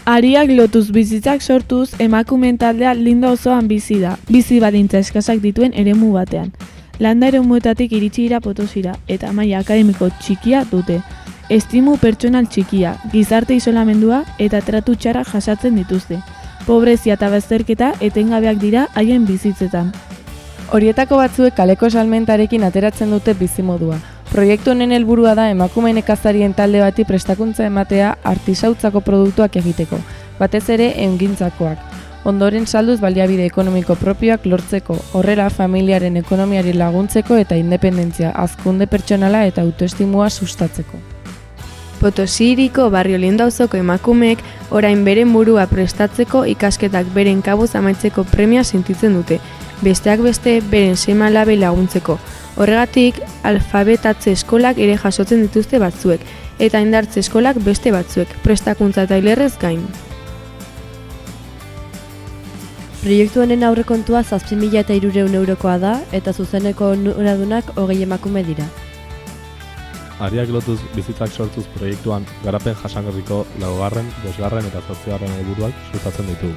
Ariak lotuz bizitzak sortuz, emakumeen taldea Linda osoan bizi da, bizi baldintza eskasak dituen eremu batean. Landa eremuetatik iritsi dira Potosira, eta maila akademiko txikia dute. Estimu pertsonal txikia, gizarte isolamendua eta tratu txarra jasatzen dituzte. Pobrezia eta bazterketa etengabeak dira haien bizitzetan. Horietako batzuek kaleko salmentarekin ateratzen dute bizimodua. Proiektu honen helburua da emakume nekazarien talde bati prestakuntza ematea artisautzako produktuak egiteko, batez ere ehungintzakoak. Ondoren salduz baliabide ekonomiko propioak lortzeko, horrela familiaren ekonomiari laguntzeko eta independentzia, hazkunde pertsonala eta autoestimua sustatzeko. Potosi hiriko barrio Linda auzoko emakumeek orain beren burua prestatzeko ikasketak beren kabuz amaitzeko premia sentitzen dute, besteak beste beren seme-alabei laguntzeko. Horregatik, alfabetatze eskolak ere jasotzen dituzte batzuek, eta indartze eskolak beste batzuek, prestakuntza eta hilerrez gain. Proiektu honen aurrekontua 7.300 eurokoa da, eta zuzeneko onuradunak 20 emakume dira. Ariak lotuz bizitzak sortuz proiektuan garapen jasangarriko 4., 5. eta 8. helburuak sustatzen ditugu.